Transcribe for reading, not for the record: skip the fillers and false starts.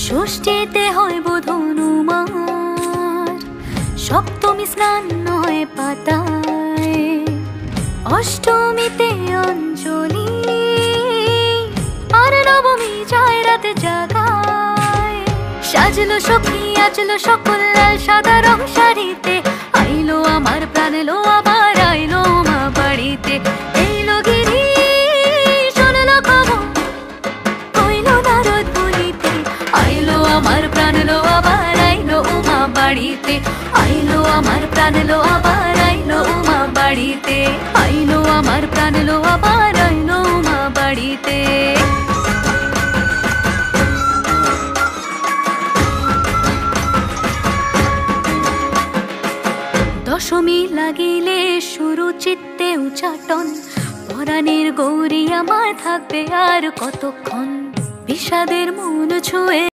ষষ্ঠীতে হয় বোধনুমার, সপ্তমী স্নান হয় পাতায়, অষ্টমীতে অঞ্জলি, আর নবমী যায় রাতে জাগায়। সাজলো সখী আজলো সকল লাল সাদা রং শাড়িতে, আইলো আমার প্রাণ এলো আবার আইলো মা বাড়িতে। এইলো গিরি শুনলো খবর কইলো নারদ বলিতে, আইলো আমার প্রাণ এলো আবার আইলো মা বাড়িতে। আইলো আমার প্রাণ এলো আবার আইলো মা বাড়িতে, আইলো আমার প্রাণ এলো আবার আইলো মা বাড়িতে। দশমী লাগিলে শুরু চিত্তে উচাটন, পরাণের গৌরী আমার থাকবে আর কতক্ষণ, বিষাদের মন ছুঁয়ে